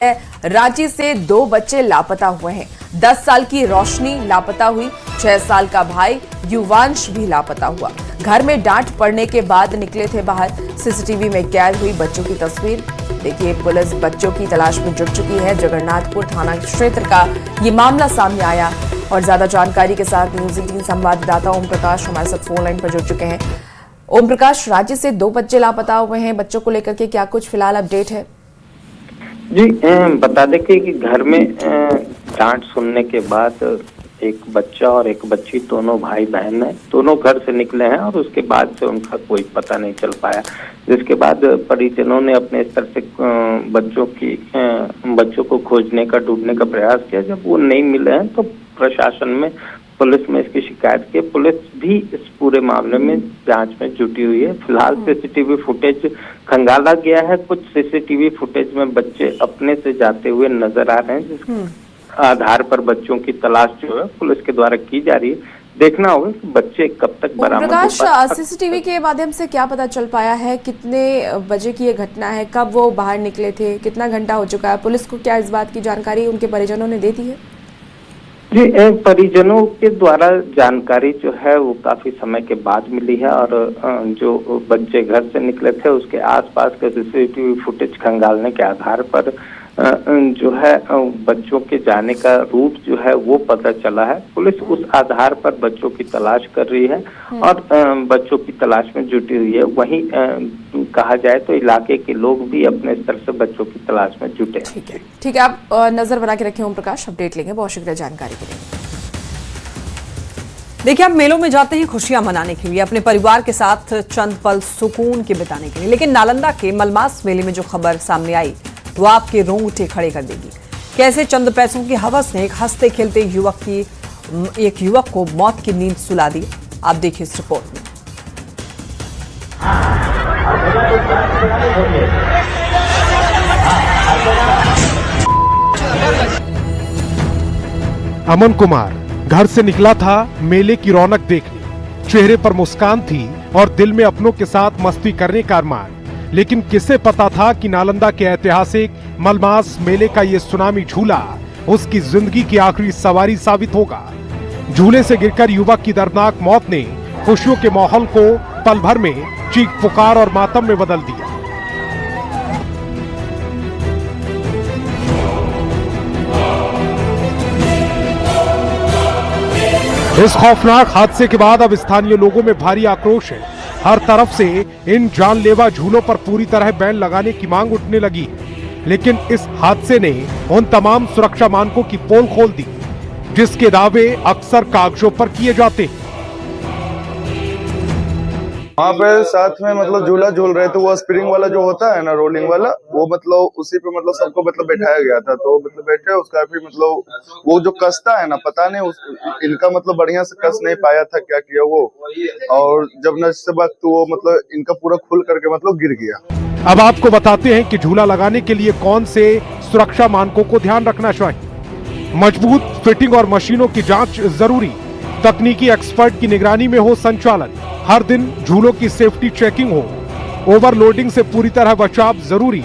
रांची से 2 बच्चे लापता हुए हैं। 10 साल की रोशनी लापता हुई, 6 साल का भाई युवांश भी लापता हुआ। घर में डांट पड़ने के बाद निकले थे बाहर। सीसीटीवी में कैद हुई बच्चों की तस्वीर। देखिए, पुलिस बच्चों की तलाश में जुट चुकी है। जगन्नाथपुर थाना क्षेत्र का ये मामला सामने आया और ज्यादा जानकारी के साथ न्यूज 18 संवाददाता ओम प्रकाश हमारे साथ फोन लाइन पर जुड़ चुके हैं। ओम प्रकाश, राज्य से 2 बच्चे लापता हुए हैं, बच्चों को लेकर के क्या कुछ फिलहाल अपडेट है? जी, बता दें कि घर में डांट सुनने के बाद एक बच्चा और एक बच्ची, दोनों भाई बहन हैं, दोनों घर से निकले हैं और उसके बाद से उनका कोई पता नहीं चल पाया। जिसके बाद परिजनों ने अपने स्तर से बच्चों को खोजने का, ढूंढने का प्रयास किया। जब वो नहीं मिले हैं तो प्रशासन में, पुलिस में इसकी शिकायत की। पुलिस भी इस पूरे मामले में जांच में जुटी हुई है। फिलहाल सीसीटीवी फुटेज खंगाला गया है। कुछ सीसीटीवी फुटेज में बच्चे अपने से जाते हुए नजर आ रहे हैं, जिसके आधार पर बच्चों की तलाश जो है पुलिस के द्वारा की जा रही है। देखना होगा कि बच्चे कब तक बरामद हो पाए। सीसीटीवी के माध्यम से क्या पता चल पाया है? कितने बजे की ये घटना है? कब वो बाहर निकले थे? कितना घंटा हो चुका है? पुलिस को क्या इस बात की जानकारी उनके परिजनों ने दे दी है? जी, परिजनों के द्वारा जानकारी जो है वो काफी समय के बाद मिली है और जो बच्चे घर से निकले थे उसके आसपास के सीसीटीवी फुटेज खंगालने के आधार पर जो है बच्चों के जाने का रूट जो है वो पता चला है। पुलिस उस आधार पर बच्चों की तलाश कर रही है और बच्चों की तलाश में जुटी हुई है। वहीं कहा जाए तो इलाके के लोग भी अपने स्तर से बच्चों की तलाश में जुटे। ठीक है, आप नजर बना के रखें ओम प्रकाश, अपडेट लेंगे। बहुत शुक्रिया जानकारी के लिए। देखिए, आप मेलों में जाते हैं खुशियां मनाने के लिए, अपने परिवार के साथ चंद पल सुकून के बिताने के लिए, लेकिन नालंदा के मलमास मेले में जो खबर सामने आई वो आपके रोंगटे खड़े कर देगी। कैसे चंद पैसों की हवस ने एक हंसते खेलते एक युवक को मौत की नींद सुला दी। आप देखिए इस रिपोर्ट में। अमन कुमार घर से निकला था मेले की रौनक देखने। चेहरे पर मुस्कान थी और दिल में अपनों के साथ मस्ती करने का अरमान। लेकिन किसे पता था कि नालंदा के ऐतिहासिक मलमास मेले का ये सुनामी झूला उसकी जिंदगी की आखिरी सवारी साबित होगा। झूले से गिरकर युवक की दर्दनाक मौत ने खुशियों के माहौल को पल भर में चीख पुकार और मातम में बदल दिया। इस खौफनाक हादसे के बाद अब स्थानीय लोगों में भारी आक्रोश है। हर तरफ से इन जानलेवा झूलों पर पूरी तरह बैन लगाने की मांग उठने लगी है। लेकिन इस हादसे ने उन तमाम सुरक्षा मानकों की पोल खोल दी जिसके दावे अक्सर कागजों पर किए जाते हैं। वहाँ पे साथ में मतलब झूला झूल रहे थे, वो स्प्रिंग वाला जो होता है ना, रोलिंग वाला, वो मतलब उसी पे मतलब सबको मतलब बैठाया गया था। तो मतलब बैठे, उसका फिर मतलब वो जो कसता है ना, पता नहीं इनका मतलब बढ़िया से कस नहीं पाया था, क्या किया वो, और जब नशे वक्त तो वो मतलब इनका पूरा खुल करके मतलब गिर गया। अब आपको बताते हैं कि झूला लगाने के लिए कौन से सुरक्षा मानकों को ध्यान रखना चाहिए। मजबूत फिटिंग और मशीनों की जांच जरूरी। तकनीकी एक्सपर्ट की निगरानी में हो संचालन। हर दिन झूलों की सेफ्टी चेकिंग हो। ओवरलोडिंग से पूरी तरह बचाव जरूरी।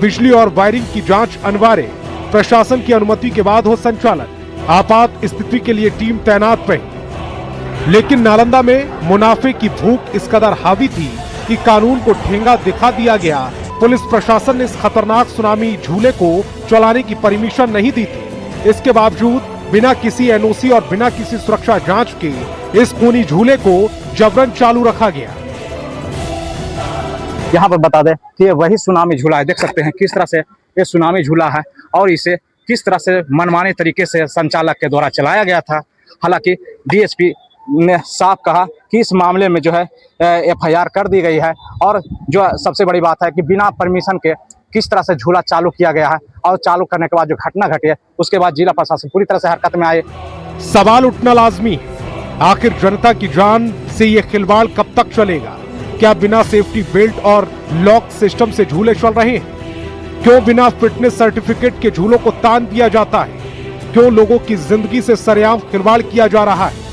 बिजली और वायरिंग की जांच अनिवार्य। प्रशासन की अनुमति के बाद हो संचालन। आपात स्थिति के लिए टीम तैनात रहे। लेकिन नालंदा में मुनाफे की भूख इस कदर हावी थी कि कानून को ठेंगा दिखा दिया गया। पुलिस प्रशासन ने इस खतरनाक सुनामी झूले को चलाने की परमिशन नहीं दी थी। इसके बावजूद बिना किसी एनओसी और बिना किसी सुरक्षा जांच के इस खूनी झूले को जबरन चालू रखा गया। यहाँ पर बता दें कि ये वही सुनामी झूला है। देख सकते हैं किस तरह से ये सुनामी झूला है और इसे किस तरह से मनमाने तरीके से संचालक के द्वारा चलाया गया था। हालांकि डीएसपी ने साफ कहा कि इस मामले में जो है एफआईआर कर दी गई है और जो सबसे बड़ी बात है कि बिना परमिशन के किस तरह से झूला चालू किया गया है और चालू करने के बाद जो घटना घटी है उसके बाद जिला प्रशासन पूरी तरह से हरकत में आए। सवाल उठना लाजमी है, आखिर जनता की जान से ये खिलवाड़ कब तक चलेगा? क्या बिना सेफ्टी बेल्ट और लॉक सिस्टम से झूले चल रहे हैं? क्यों बिना फिटनेस सर्टिफिकेट के झूलों को तान दिया जाता है? क्यों लोगों की जिंदगी से सरेआम खिलवाड़ किया जा रहा है?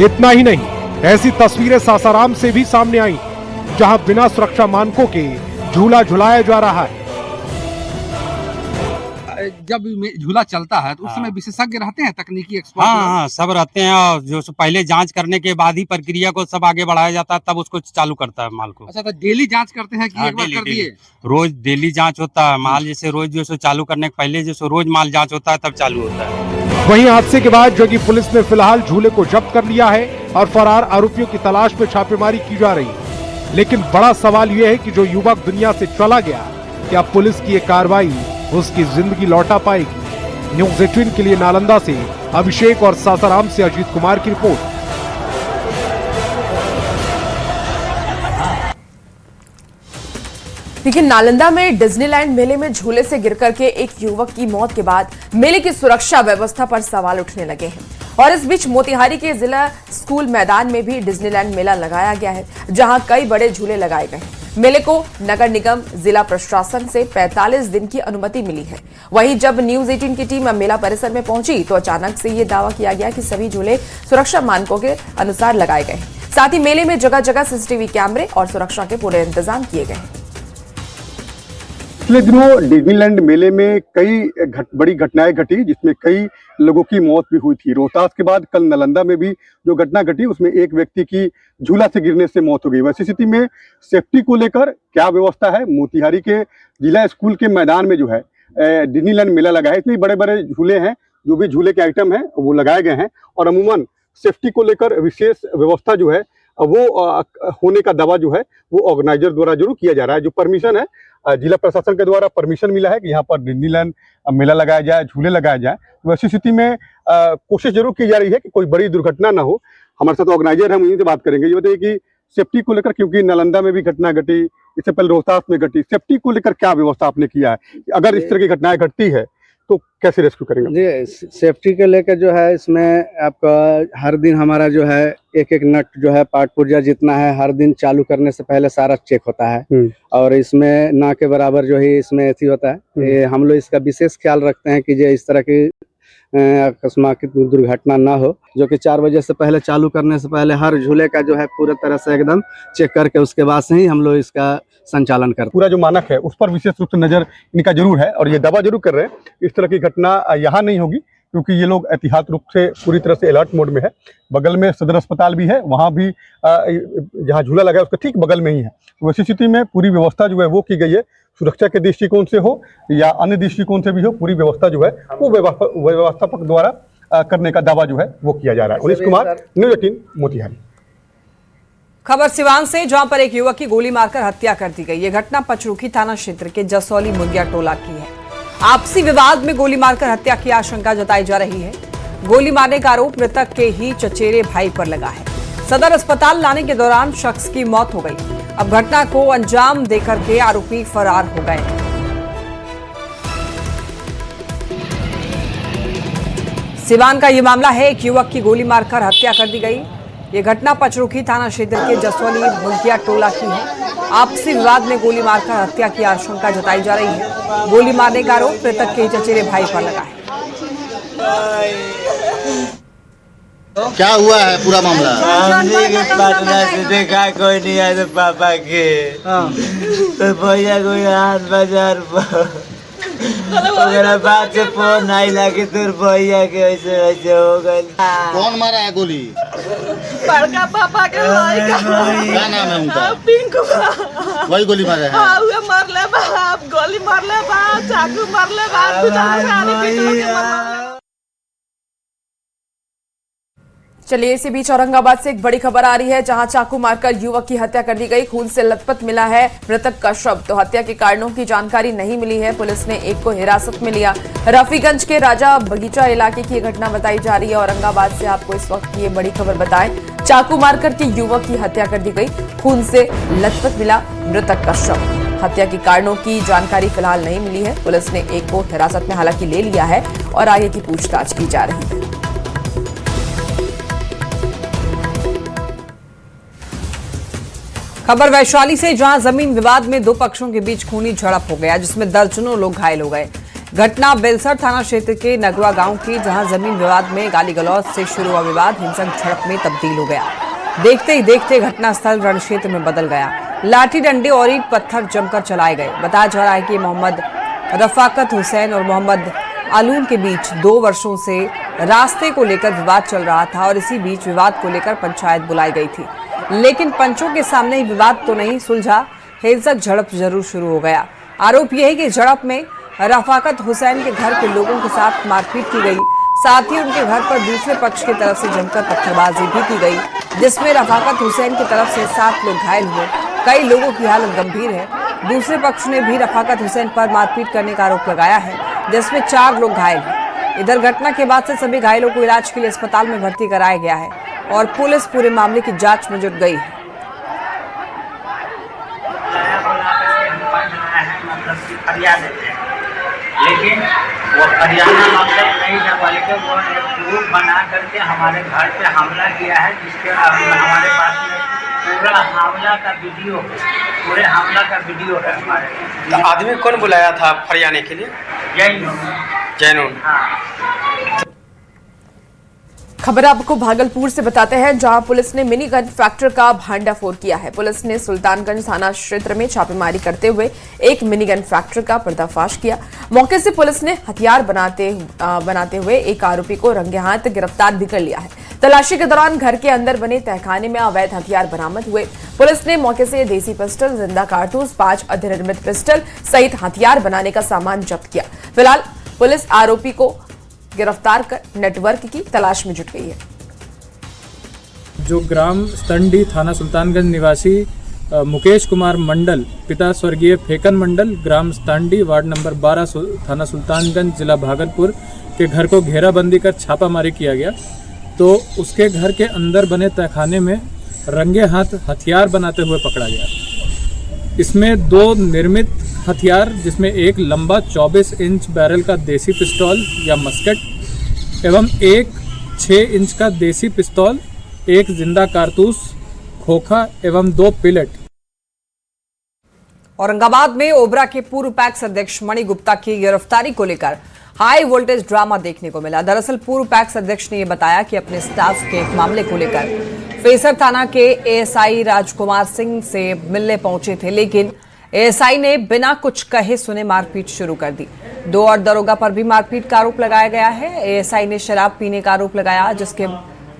इतना ही नहीं, ऐसी तस्वीरें सासाराम से भी सामने आई जहां बिना सुरक्षा मानकों के झूला झुलाया जा रहा है। जब झूला चलता है तो उस समय विशेषज्ञ रहते हैं, तकनीकी एक्सपर्ट? हाँ, सब रहते हैं और जो पहले जांच करने के बाद ही प्रक्रिया को सब आगे बढ़ाया जाता है, तब उसको चालू करता है माल को। अच्छा, तो डेली जांच करते हैं कि हाँ, एक बार कर दिए? रोज डेली जांच होता है माल, जैसे रोज जो सो चालू करने के पहले जो सो रोज माल जांच होता है तब चालू होता है। वहीं हादसे के बाद जगी पुलिस ने फिलहाल झूले को जब्त कर लिया है और फरार आरोपियों की तलाश में छापेमारी की जा रही है। लेकिन बड़ा सवाल यह है कि जो युवक दुनिया से चला गया, क्या पुलिस की ये कार्रवाई उसकी जिंदगी लौटा पाएगी? न्यूज़ 18 के लिए नालंदा से अभिषेक और सासाराम से अजीत कुमार की रिपोर्ट। लेकिन नालंदा में डिज्नीलैंड मेले में झूले से गिरकर के एक युवक की मौत के बाद मेले की सुरक्षा व्यवस्था पर सवाल उठने लगे हैं। और इस बीच मोतिहारी के जिला स्कूल मैदान में भी डिज्नीलैंड मेला लगाया गया है, जहां कई बड़े झूले लगाए गए हैं। मेले को नगर निगम जिला प्रशासन से 45 दिन की अनुमति मिली है। वहीं जब न्यूज़ 18 की टीम मेला परिसर में पहुंची तो अचानक से ये दावा किया गया कि सभी झूले सुरक्षा मानकों के अनुसार लगाए गए हैं। साथ ही मेले में जगह जगह सीसीटीवी कैमरे और सुरक्षा के पूरे इंतजाम किए गए हैं। पिछले दिनों डिज्नीलैंड मेले में कई बड़ी घटनाएं घटी, जिसमें कई लोगों की मौत भी हुई थी। रोहतास के बाद कल नालंदा में भी जो घटना घटी उसमें एक व्यक्ति की झूला से गिरने से मौत हो गई। वैसी स्थिति में सेफ्टी को लेकर क्या व्यवस्था है? मोतिहारी के जिला स्कूल के मैदान में जो है डिज्नीलैंड मेला लगा है, इसमें बड़े बड़े झूले हैं, जो भी झूले के आइटम हैं वो लगाए गए हैं और अमूमन सेफ्टी को लेकर विशेष व्यवस्था जो है वो होने का दावा जो है वो ऑर्गेनाइजर द्वारा जरूर किया जा रहा है। जो परमिशन है जिला प्रशासन के द्वारा परमिशन मिला है कि यहाँ पर डिज्नीलैंड मेला लगाया जाए, झूले लगाए जाए। तो ऐसी स्थिति में कोशिश जरूर की जा रही है कि कोई बड़ी दुर्घटना ना हो। हमारे साथ ऑर्गेनाइजर हम उन्हीं से बात करेंगे। ये बताइए कि सेफ्टी को लेकर, क्योंकि नालंदा में भी घटना घटी, इससे पहले रोहतास में घटी, सेफ्टी को लेकर क्या व्यवस्था आपने किया है? अगर इस तरह की घटनाएं घटती है तो कैसे रेस्क्यू करेंगे? जी, सेफ्टी के लेकर जो है इसमें आपका हर दिन हमारा जो है एक एक नट जो है पार्ट पुर्जा जितना है हर दिन चालू करने से पहले सारा चेक होता है और इसमें ना के बराबर जो है इसमें ऐसी होता है। ये हम लोग इसका विशेष ख्याल रखते हैं कि जो इस तरह की अकस्मात दुर्घटना ना हो, जो कि 4 बजे से पहले चालू करने से पहले हर झूले का जो है पूरे तरह से एकदम चेक करके उसके बाद से ही हम लोग इसका संचालन करते हैं। पूरा जो मानक है उस पर विशेष रूप से नजर इनका जरूर है और ये दावा जरूर कर रहे हैं इस तरह की घटना यहाँ नहीं होगी, क्योंकि ये लोग एहतियात रूप से पूरी तरह से अलर्ट मोड में है। बगल में सदर अस्पताल भी है, वहाँ भी जहाँ झूला लगा है उसके ठीक बगल में ही है। तो वैसी स्थिति में पूरी व्यवस्था जो है वो की गई है, सुरक्षा के दृष्टिकोण से हो या अन्य दृष्टिकोण से भी हो, पूरी व्यवस्था जो है वो व्यवस्थापक द्वारा करने का दावा जो है वो किया जा रहा है। उन्नीस कुमार, न्यूज़ 18 मोतिहारी। खबर सिवान से, जहां पर एक युवक की गोली मारकर हत्या कर दी गई। ये घटना पचरुखी थाना क्षेत्र के जसौली मुर्गिया टोला की है। आपसी विवाद में गोली मारकर हत्या की आशंका जताई जा रही है। गोली मारने का आरोप मृतक के ही चचेरे भाई पर लगा है। सदर अस्पताल लाने के दौरान शख्स की मौत हो गई। अब घटना को अंजाम देकर के आरोपी फरार हो गए। सिवान का यह मामला है, एक युवक की गोली मारकर हत्या कर दी गई। ये घटना पचरुखी थाना क्षेत्र के जसौली मुर्गिया टोला की है। आपसी विवाद में गोली मारकर हत्या की आशंका जताई जा रही है। गोली मारने का आरोप मृतक के चचेरे भाई पर लगा है। क्या हुआ है पूरा मामला? हमने के पटना से देखा कोई नहीं आया तो पापा के तो भैया को हाथ बाजार मेरा बात से फोन आई लगे तुर भैया के ऐसे वैसे हो गए। कौन मारा है गोली? बड़का पापा के क्या नाम है उनका? पिंकू। वही गोली मारा है? हाँ, मर ले बाप, गोली मार ले बाप, चाकू मार ले बाप। चलिए, इसी बीच औरंगाबाद से एक बड़ी खबर आ रही है, जहां चाकू मारकर युवक की हत्या कर दी गई। खून से लथपथ मिला है मृतक का शव। तो हत्या के कारणों की जानकारी नहीं मिली है। पुलिस ने एक को हिरासत में लिया। रफीगंज के राजा बगीचा इलाके की घटना बताई जा रही है। औरंगाबाद से आपको इस वक्त की ये बड़ी खबर बताएं, चाकू मारकर के युवक की हत्या कर दी गई। खून से लथपथ मिला मृतक का शव। हत्या के कारणों की जानकारी फिलहाल नहीं मिली है। पुलिस ने एक को हिरासत में हालांकि ले लिया है और आगे की पूछताछ की जा रही है। खबर वैशाली से, जहां जमीन विवाद में दो पक्षों के बीच खूनी झड़प हो गया, जिसमें दर्जनों लोग घायल हो गए। घटना बेलसर थाना क्षेत्र के नगवा गांव की, जहां जमीन विवाद में गाली गलौज से शुरू हुआ विवाद हिंसक झड़प में तब्दील हो गया। देखते ही देखते घटनास्थल रण क्षेत्र में बदल गया। लाठी डंडे और ईंट पत्थर जमकर चलाए गए। बताया जा रहा है कि मोहम्मद रफाकत हुसैन और मोहम्मद आलून के बीच 2 वर्षों से रास्ते को लेकर विवाद चल रहा था और इसी बीच विवाद को लेकर पंचायत बुलाई गई थी, लेकिन पंचों के सामने ही विवाद तो नहीं सुलझा, हिंसक झड़प जरूर शुरू हो गया। आरोप यह है कि झड़प में रफाकत हुसैन के घर के लोगों के साथ मारपीट की गई, साथ ही उनके घर पर दूसरे पक्ष की तरफ से जमकर पत्थरबाजी भी की गई, जिसमें रफाकत हुसैन की तरफ से 7 लोग घायल हुए, कई लोगों की हालत गंभीर है। दूसरे पक्ष ने भी रफाकत हुसैन पर मारपीट करने का आरोप लगाया है, जिसमें 4 लोग घायल हैं। इधर घटना के बाद से सभी घायलों को इलाज के लिए अस्पताल में भर्ती कराया गया है और पुलिस पूरे मामले की जांच में जुट गई है। लेकिन वो हरियाणा मतलब नहीं जब बल्कि वो ग्रुप बना करके हमारे घर पे हमला किया है, जिसके हमारे पास में पूरा हमला का वीडियो है, पूरे हमला का वीडियो है हमारे। तो आदमी कौन बुलाया था हरियाणा के लिए? जैनून। हाँ। खबर आपको भागलपुर से बताते हैं, जहां पुलिस ने मिनी गन फैक्ट्री का भांडाफोड़ किया है। पुलिस ने सुल्तानगंज थाना क्षेत्र में छापेमारी करते हुए एक मिनी गन फैक्ट्री का पर्दाफाश किया। मौके से पुलिस ने हथियार बनाते हुए एक आरोपी को रंगे हाथ गिरफ्तार भी कर लिया है। तलाशी के दौरान घर के अंदर बने तहखाने में अवैध हथियार बरामद हुए। पुलिस ने मौके से देसी पिस्टल, जिंदा कारतूस, 5 अधिनिर्मित पिस्टल सहित हथियार बनाने का सामान जब्त किया। फिलहाल पुलिस आरोपी को गिरफ्तार कर नेटवर्क की तलाश में जुट गई है। जो ग्राम स्तंडी थाना सुल्तानगंज निवासी मुकेश कुमार मंडल, पिता स्वर्गीय फेकन मंडल, ग्राम स्तंडी, वार्ड नंबर 12, थाना सुल्तानगंज, जिला भागलपुर के घर को घेराबंदी कर छापामारी किया गया। तो उसके घर के अंदर बने तहखाने में रंगे हाथ हथियार बनाते हुए पकड़ा गया। इसमें 2 निर्मित हथियार, जिसमें एक लंबा 24 इंच बैरल का देसी पिस्तौल या मस्केट एवं एक 6 इंच का देसी पिस्तौल, एक जिंदा कारतूस, खोखा एवं 2 पिलेट। औरंगाबाद में ओबरा के पूर्व पैक्स अध्यक्ष मणि गुप्ता की गिरफ्तारी को लेकर हाई वोल्टेज ड्रामा देखने को मिला। दरअसल पूर्व पैक्स अध्यक्ष ने यह बताया कि अपने स्टाफ के एक मामले को लेकर फेसर थाना के एएसआई राजकुमार सिंह से मिलने पहुंचे थे, लेकिन एएसआई ने बिना कुछ कहे सुने मारपीट शुरू कर दी। 2 और दरोगा पर भी मारपीट का आरोप लगाया गया है। एएसआई ने शराब पीने का आरोप लगाया, जिसके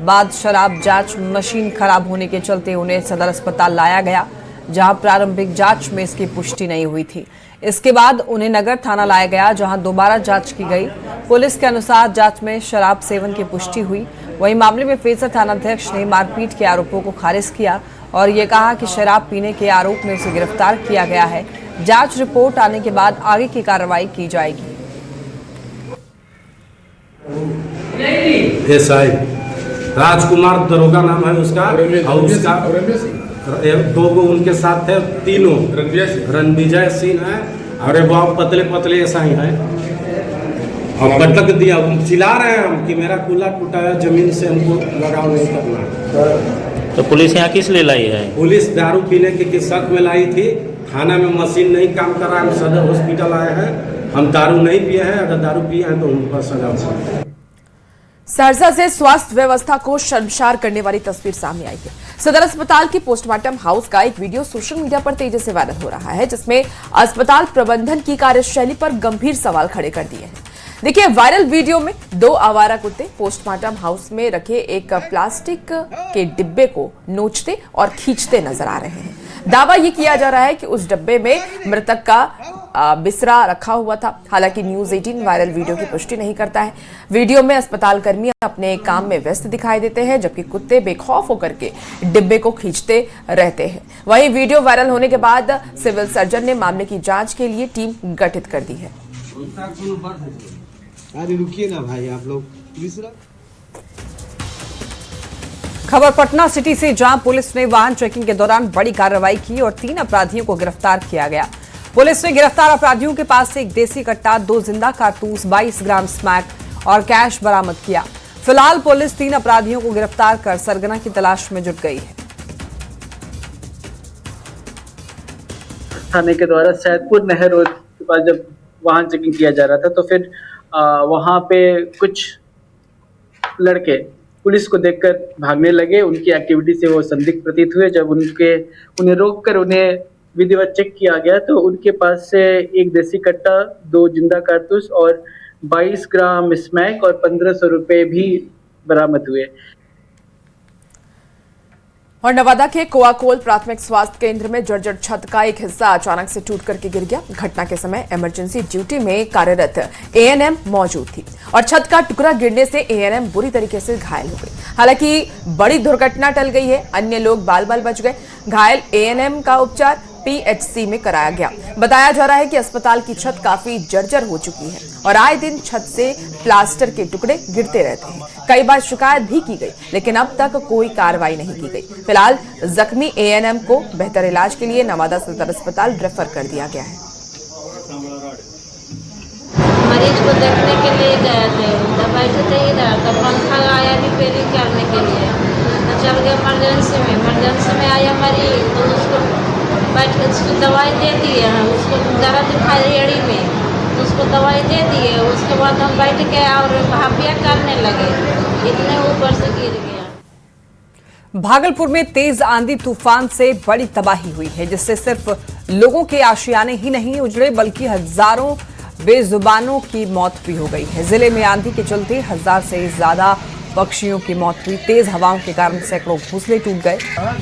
बाद शराब जांच मशीन खराब होने के चलते उन्हें सदर अस्पताल लाया गया, जहां प्रारंभिक जांच में इसकी पुष्टि नहीं हुई थी। इसके बाद उन्हें नगर थाना लाया गया, जहां दोबारा जांच की गई। पुलिस के अनुसार जांच में शराब सेवन की पुष्टि हुई। वहीं मामले में फेसर थानाध्यक्ष ने मारपीट के आरोपों को खारिज किया और ये कहा कि शराब पीने के आरोप में उसे गिरफ्तार किया गया है। जांच रिपोर्ट आने के बाद आगे की कार्रवाई की जाएगी। एएसआई राजकुमार दरोगा नाम है उसका, और उसका 2 गो उनके साथ थे, तीनों रणविजय सिंह है और बहुत पतले पतले एएसआई हैं। और पटक दिया, चिल्ला रहे हैं हम कि मेरा कूला टूटा है, जमीन से हमको लगाव नहीं करना। तो पुलिस यहाँ किस लिए लाई है? पुलिस दारू पीने के शक में लाई थी। थाना में मशीन नहीं काम कर रहा है, हम सदर हॉस्पिटल आए हैं। हम दारू नहीं पिए हैं, अगर दारू पिए हैं तो उन पर सजा होगी। सहरसा से स्वास्थ्य व्यवस्था को शर्मसार करने वाली तस्वीर सामने आई है। सदर अस्पताल की पोस्टमार्टम हाउस का एक वीडियो सोशल मीडिया पर तेजी से वायरल हो रहा है, जिसमें अस्पताल प्रबंधन की कार्यशैली पर गंभीर सवाल खड़े कर दिए हैं। देखिए, वायरल वीडियो में 2 आवारा कुत्ते पोस्टमार्टम हाउस में रखे एक प्लास्टिक के डिब्बे को नोचते और खींचते नजर आ रहे हैं। दावा यह किया जा रहा है कि उस डिब्बे में मृतक का बिस्तरा रखा हुआ था। हालांकि न्यूज 18 वायरल वीडियो की पुष्टि नहीं करता है। वीडियो में अस्पताल कर्मी अपने काम में व्यस्त दिखाई देते हैं, जबकि कुत्ते बेखौफ होकर के डिब्बे को खींचते रहते हैं। वहीं वीडियो वायरल होने के बाद सिविल सर्जन ने मामले की जांच के लिए टीम गठित कर दी है। अरे रुकिए ना भाई, आप लोग। खबर पटना सिटी से, जहां पुलिस ने वाहन चेकिंग के दौरान बड़ी कार्रवाई की और 3 अपराधियों को गिरफ्तार किया गया। पुलिस ने गिरफ्तार अपराधियों के पास से एक देसी कट्टा, 2 जिंदा कारतूस, 22 ग्राम स्मैक और कैश बरामद किया। फिलहाल पुलिस 3 अपराधियों को गिरफ्तार कर सरगना की तलाश में जुट गई है। थाने के द्वारा सैदपुर नहर रोड के पास जब वाहन चेकिंग किया जा रहा था, तो फिर वहां पे कुछ लड़के पुलिस को देखकर भागने लगे। उनकी एक्टिविटी से वो संदिग्ध प्रतीत हुए। जब उन्हें रोककर उन्हें विधिवत चेक किया गया, तो उनके पास से एक देसी कट्टा, 2 जिंदा कारतूस और 22 ग्राम स्मैक और 1500 रुपए भी बरामद हुए। और नवादा के कोआकोल प्राथमिक स्वास्थ्य केंद्र में जर्जर छत का एक हिस्सा अचानक से टूट करके गिर गया। घटना के समय इमरजेंसी ड्यूटी में कार्यरत एएनएम मौजूद थी और छत का टुकड़ा गिरने से एएनएम बुरी तरीके से घायल हो गई। हालांकि बड़ी दुर्घटना टल गई है, अन्य लोग बाल बाल बच गए। घायल एएनएम का उपचार पीएचसी में कराया गया। बताया जा रहा है कि अस्पताल की छत काफी जर्जर हो चुकी है और आए दिन छत से प्लास्टर के टुकड़े गिरते रहते हैं। कई बार शिकायत भी की गई, लेकिन अब तक कोई कार्रवाई नहीं की गई। फिलहाल जख्मी एएनएम को बेहतर इलाज के लिए नवादा सदर अस्पताल रेफर कर दिया गया है। मरीज को देखने के लिए गए थे, दवाई से दे रहा तो पंखा आया रिपेयरिंग करने के लिए, तो चल गए इमरजेंसी में आया मरीज, तो उसको बैठ के उसको दवाई दे दिए हैं। उसको दर्द था एड़ी में, तो उसको दवाई दे दिए। उसके बाद हम बैठ के और भापिया करने लगे, इतने ऊपर से गिर गया। भागलपुर में तेज आंधी तूफान से बड़ी तबाही हुई है, जिससे सिर्फ लोगों के आशियाने ही नहीं उजड़े बल्कि हजारों बेजुबानों की मौत भी हो गई है। जिले में आंधी के चलते 1000 से ज्यादा पक्षियों की मौत हुई। तेज हवाओं के कारण सैकड़ों घोंसले टूट गए।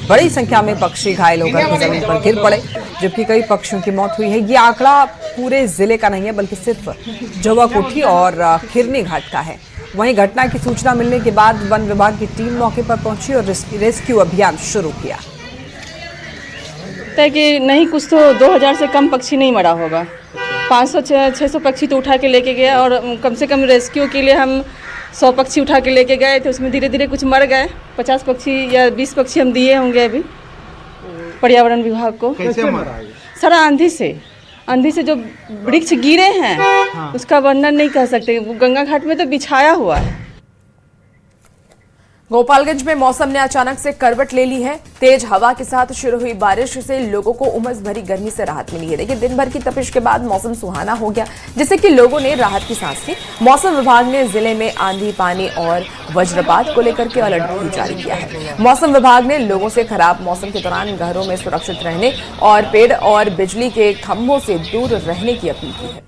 बड़ी संख्या में पक्षी घायल होकर जमीन पर गिर पड़े, जबकि कई पक्षियों की मौत हुई है। ये आंकड़ा पूरे जिले का नहीं है, बल्कि सिर्फ जवाकोठी और खिरनी घाट का है। वहीं घटना की सूचना मिलने के बाद वन विभाग की टीम मौके पर पहुंची और रेस्क्यू अभियान शुरू किया। कि नहीं कुछ तो 2000 से कम पक्षी नहीं मरा होगा। 500-600 पक्षी तो उठा के लेके गया और कम से कम रेस्क्यू के लिए हम 100 पक्षी उठा के लेके गए थे। उसमें धीरे धीरे कुछ मर गए। 50 पक्षी या 20 पक्षी हम दिए होंगे अभी पर्यावरण विभाग को। कैसे मरा? सारा आंधी से जो वृक्ष गिरे हैं, हाँ। उसका वर्णन नहीं कर सकते। गंगा घाट में तो बिछाया हुआ है। गोपालगंज में मौसम ने अचानक से करवट ले ली है। तेज हवा के साथ शुरू हुई बारिश से लोगों को उमस भरी गर्मी से राहत मिली है। देखिए, दिन भर की तपिश के बाद मौसम सुहाना हो गया, जिससे कि लोगों ने राहत की सांस ली। मौसम विभाग ने जिले में आंधी, पानी और वज्रपात को लेकर के अलर्ट भी जारी किया है। मौसम विभाग ने लोगों से खराब मौसम के दौरान घरों में सुरक्षित रहने और पेड़ और बिजली के खंभों से दूर रहने की अपील की है।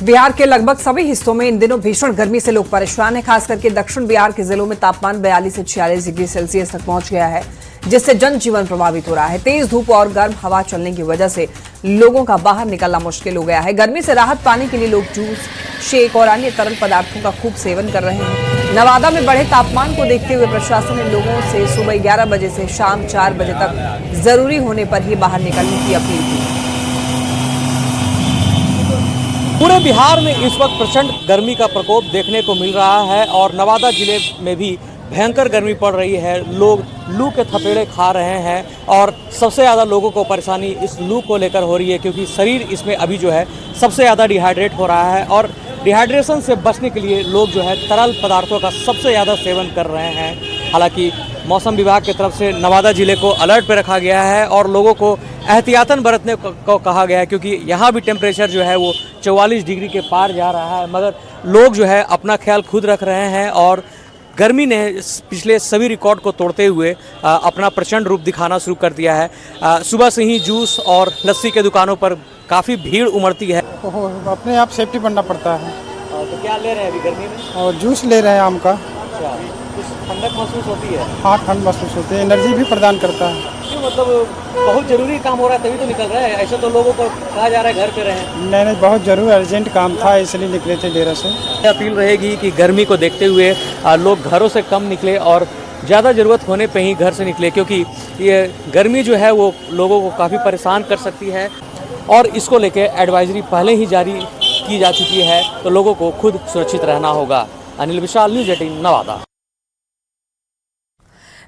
बिहार के लगभग सभी हिस्सों में इन दिनों भीषण गर्मी से लोग परेशान हैं। खास करके दक्षिण बिहार के जिलों में तापमान 42 से 46 डिग्री सेल्सियस तक पहुंच गया है, जिससे जनजीवन प्रभावित हो रहा है। तेज धूप और गर्म हवा चलने की वजह से लोगों का बाहर निकलना मुश्किल हो गया है। गर्मी से राहत पाने के लिए लोग जूस, शेक और अन्य तरल पदार्थों का खूब सेवन कर रहे हैं। नवादा में बढ़े तापमान को देखते हुए प्रशासन ने लोगों से सुबह 11 बजे से शाम 4 बजे तक जरूरी होने पर ही बाहर निकलने की अपील की। पूरे बिहार में इस वक्त प्रचंड गर्मी का प्रकोप देखने को मिल रहा है और नवादा जिले में भी भयंकर गर्मी पड़ रही है। लोग लू के थपेड़े खा रहे हैं और सबसे ज़्यादा लोगों को परेशानी इस लू को लेकर हो रही है, क्योंकि शरीर इसमें अभी जो है सबसे ज़्यादा डिहाइड्रेट हो रहा है और डिहाइड्रेशन से बचने के लिए लोग जो है तरल पदार्थों का सबसे ज़्यादा सेवन कर रहे हैं। हालांकि मौसम विभाग की तरफ से नवादा जिले को अलर्ट पर रखा गया है और लोगों को एहतियातन बरतने को कहा गया है, क्योंकि यहाँ भी टेम्परेचर जो है वो 44 डिग्री के पार जा रहा है। मगर लोग जो है अपना ख्याल खुद रख रहे हैं और गर्मी ने पिछले सभी रिकॉर्ड को तोड़ते हुए अपना प्रचंड रूप दिखाना शुरू कर दिया है। सुबह से ही जूस और लस्सी के दुकानों पर काफ़ी भीड़ उमड़ती है। अपने आप सेफ्टी बनना पड़ता है। तो क्या ले रहे हैं अभी गर्मी में? और जूस ले रहे हैं आम का। अच्छा, कुछ ठंडक महसूस होती है? हाँ, ठंड महसूस होती है, एनर्जी भी प्रदान करता है। क्यों, मतलब बहुत जरूरी काम हो रहा है तभी तो निकल रहा है? ऐसे तो लोगों को कहा जा रहा है घर पे रहें। नहीं, बहुत जरूरी अर्जेंट काम था, इसलिए निकले थे डेरा से। अपील रहेगी कि गर्मी को देखते हुए लोग घरों से कम निकले और ज़्यादा ज़रूरत होने पे ही घर से निकले, क्योंकि ये गर्मी जो है वो लोगों को काफ़ी परेशान कर सकती है और इसको लेके एडवाइजरी पहले ही जारी की जा चुकी है, तो लोगों को खुद सुरक्षित रहना होगा। अनिल विशाल, न्यूज़ 18 नवादा।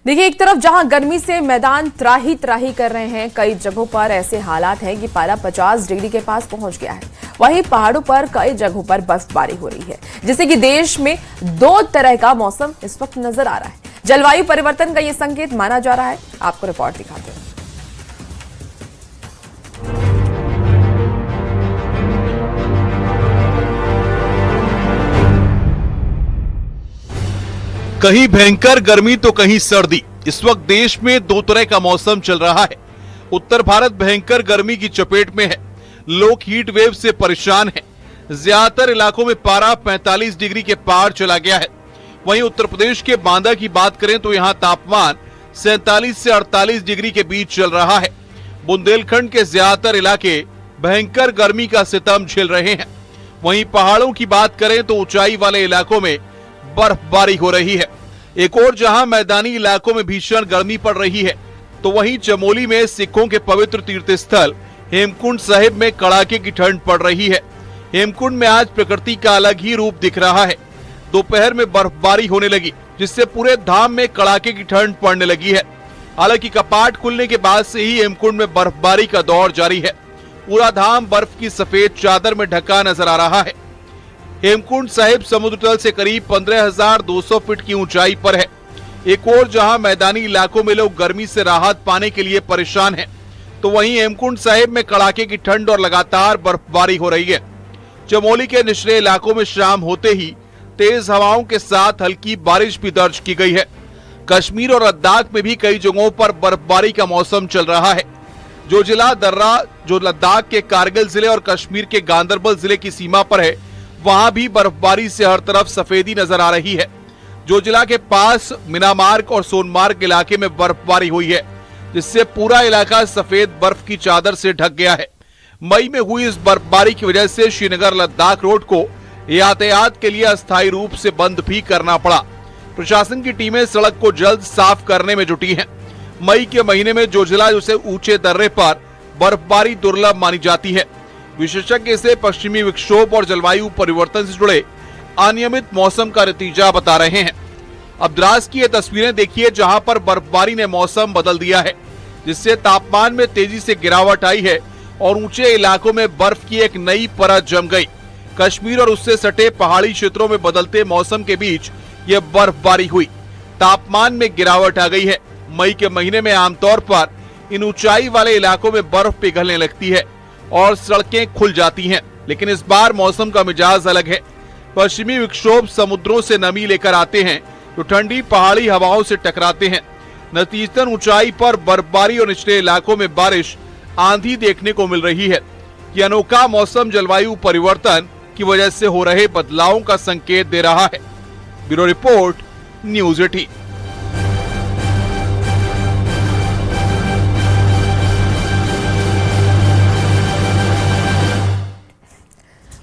देखिए, एक तरफ जहां गर्मी से मैदान त्राही त्राही कर रहे हैं, कई जगहों पर ऐसे हालात हैं कि पारा 50 डिग्री के पास पहुंच गया है। वहीं पहाड़ों पर कई जगहों पर बर्फबारी हो रही है, जिससे कि देश में 2 तरह का मौसम इस वक्त नजर आ रहा है। जलवायु परिवर्तन का ये संकेत माना जा रहा है। आपको रिपोर्ट दिखाते हैं। कहीं भयंकर गर्मी तो कहीं सर्दी। इस वक्त देश में 2 तरह का मौसम चल रहा है। उत्तर भारत भयंकर गर्मी की चपेट में है। लोग हीट वेव से परेशान हैं। ज्यादातर इलाकों में पारा 45 डिग्री के पार चला गया है। वहीं उत्तर प्रदेश के बांदा की बात करें तो यहाँ तापमान 47 से 48 डिग्री के बीच चल रहा है। बुंदेलखंड के ज्यादातर इलाके भयंकर गर्मी का सितम झेल रहे हैं। वहीं पहाड़ों की बात करें तो ऊंचाई वाले इलाकों में बर्फबारी हो रही है। एक और जहां मैदानी इलाकों में भीषण गर्मी पड़ रही है, तो वहीं चमोली में सिखों के पवित्र तीर्थ स्थल हेमकुंड साहिब में कड़ाके की ठंड पड़ रही है। हेमकुंड में आज प्रकृति का अलग ही रूप दिख रहा है। दोपहर में बर्फबारी होने लगी, जिससे पूरे धाम में कड़ाके की ठंड पड़ने लगी है। हालांकि कपाट खुलने के बाद से ही हेमकुंड में बर्फबारी का दौर जारी है। पूरा धाम बर्फ की सफेद चादर में ढका नजर आ रहा है। हेमकुंड साहिब समुद्र तल से करीब 15,200 फीट की ऊंचाई पर है। एक और जहां मैदानी इलाकों में लोग गर्मी से राहत पाने के लिए परेशान हैं, तो वहीं हेमकुंड साहिब में कड़ाके की ठंड और लगातार बर्फबारी हो रही है। चमोली के निचले इलाकों में शाम होते ही तेज हवाओं के साथ हल्की बारिश भी दर्ज की गई है। कश्मीर और लद्दाख में भी कई जगहों पर बर्फबारी का मौसम चल रहा है। जो जिला दर्रा जो लद्दाख के कारगिल जिले और कश्मीर के गांदरबल जिले की सीमा पर है, वहां भी बर्फबारी से हर तरफ सफेदी नजर आ रही है। जो जिला के पास मीनामार्ग और सोनमार्ग इलाके में बर्फबारी हुई है, जिससे पूरा इलाका सफेद बर्फ की चादर से ढक गया है। मई में हुई इस बर्फबारी की वजह से श्रीनगर लद्दाख रोड को यातायात के लिए अस्थायी रूप से बंद भी करना पड़ा। प्रशासन की टीमें सड़क को जल्द साफ करने में जुटी हैं। मई के महीने में जो जिला उसे ऊंचे दर्रे पर बर्फबारी दुर्लभ मानी जाती है। विशेषज्ञ इसे पश्चिमी विक्षोभ और जलवायु परिवर्तन से जुड़े अनियमित मौसम का नतीजा बता रहे हैं। अब द्रास की ये तस्वीरें देखिए, जहां पर बर्फबारी ने मौसम बदल दिया है, जिससे तापमान में तेजी से गिरावट आई है और ऊंचे इलाकों में बर्फ की एक नई परत जम गई। कश्मीर और उससे सटे पहाड़ी क्षेत्रों में बदलते मौसम के बीच ये बर्फबारी हुई। तापमान में गिरावट आ गई है। मई के महीने में आमतौर पर इन ऊंचाई वाले इलाकों में बर्फ पिघलने लगती है और सड़कें खुल जाती हैं, लेकिन इस बार मौसम का मिजाज अलग है। पश्चिमी विक्षोभ समुद्रों से नमी लेकर आते हैं, तो ठंडी पहाड़ी हवाओं से टकराते हैं। नतीजतन ऊंचाई पर बर्फबारी और निचले इलाकों में बारिश, आंधी देखने को मिल रही है। ये अनोखा मौसम जलवायु परिवर्तन की वजह से हो रहे बदलावों का संकेत दे रहा है। Bureau report, news 18।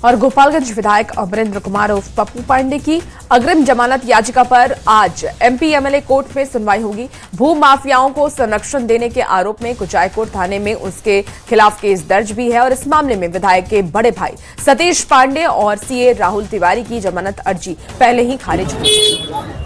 और गोपालगंज विधायक अमरेंद्र कुमार उर्फ पप्पू पांडे की अग्रिम जमानत याचिका पर आज एमपी एमएलए कोर्ट में सुनवाई होगी। भू माफियाओं को संरक्षण देने के आरोप में कुचायकोट थाने में उसके खिलाफ केस दर्ज भी है और इस मामले में विधायक के बड़े भाई सतीश पांडे और सीए राहुल तिवारी की जमानत अर्जी पहले ही खारिज हो चुकी।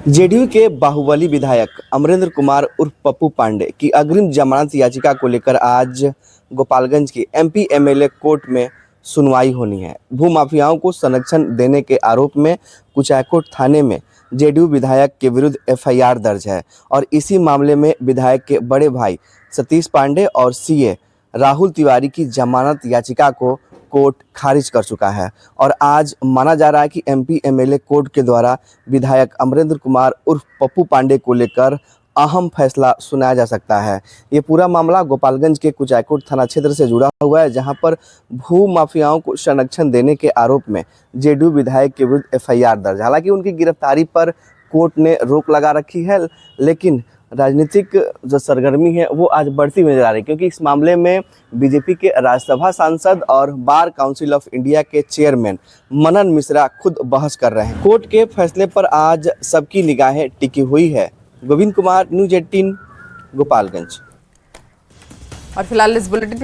जेडीयू के बाहुबली विधायक अमरेंद्र कुमार उर्फ पप्पू पांडे की अग्रिम जमानत याचिका को लेकर आज गोपालगंज की एमपी एमएलए कोर्ट में सुनवाई होनी है। भूमाफियाओं को संरक्षण देने के आरोप में कुचायकोट थाने में जेडीयू विधायक के विरुद्ध एफआईआर दर्ज है और इसी मामले में विधायक के बड़े भाई सतीश पांडे और सीए राहुल तिवारी की जमानत याचिका को कोर्ट खारिज कर चुका है और आज माना जा रहा है कि एमपी एमएलए कोर्ट के द्वारा विधायक अमरेंद्र कुमार उर्फ पप्पू पांडे को लेकर अहम फैसला सुनाया जा सकता है। ये पूरा मामला गोपालगंज के कुचायकोट थाना क्षेत्र से जुड़ा हुआ है, जहां पर भू माफियाओं को संरक्षण देने के आरोप में जेडीयू विधायक के विरुद्ध एफआईआर दर्ज। हालांकि उनकी गिरफ्तारी पर कोर्ट ने रोक लगा रखी है, लेकिन राजनीतिक जो सरगर्मी है वो आज बढ़ती हुई नजर आ रही है, क्योंकि इस मामले में बीजेपी के राज्यसभा सांसद और बार काउंसिल ऑफ इंडिया के चेयरमैन मनन मिश्रा खुद बहस कर रहे हैं। कोर्ट के फैसले पर आज सबकी निगाहें टिकी हुई है। गोविंद कुमार, न्यूज़ 18, गोपालगंज। और फिलहाल इस बुलेटिन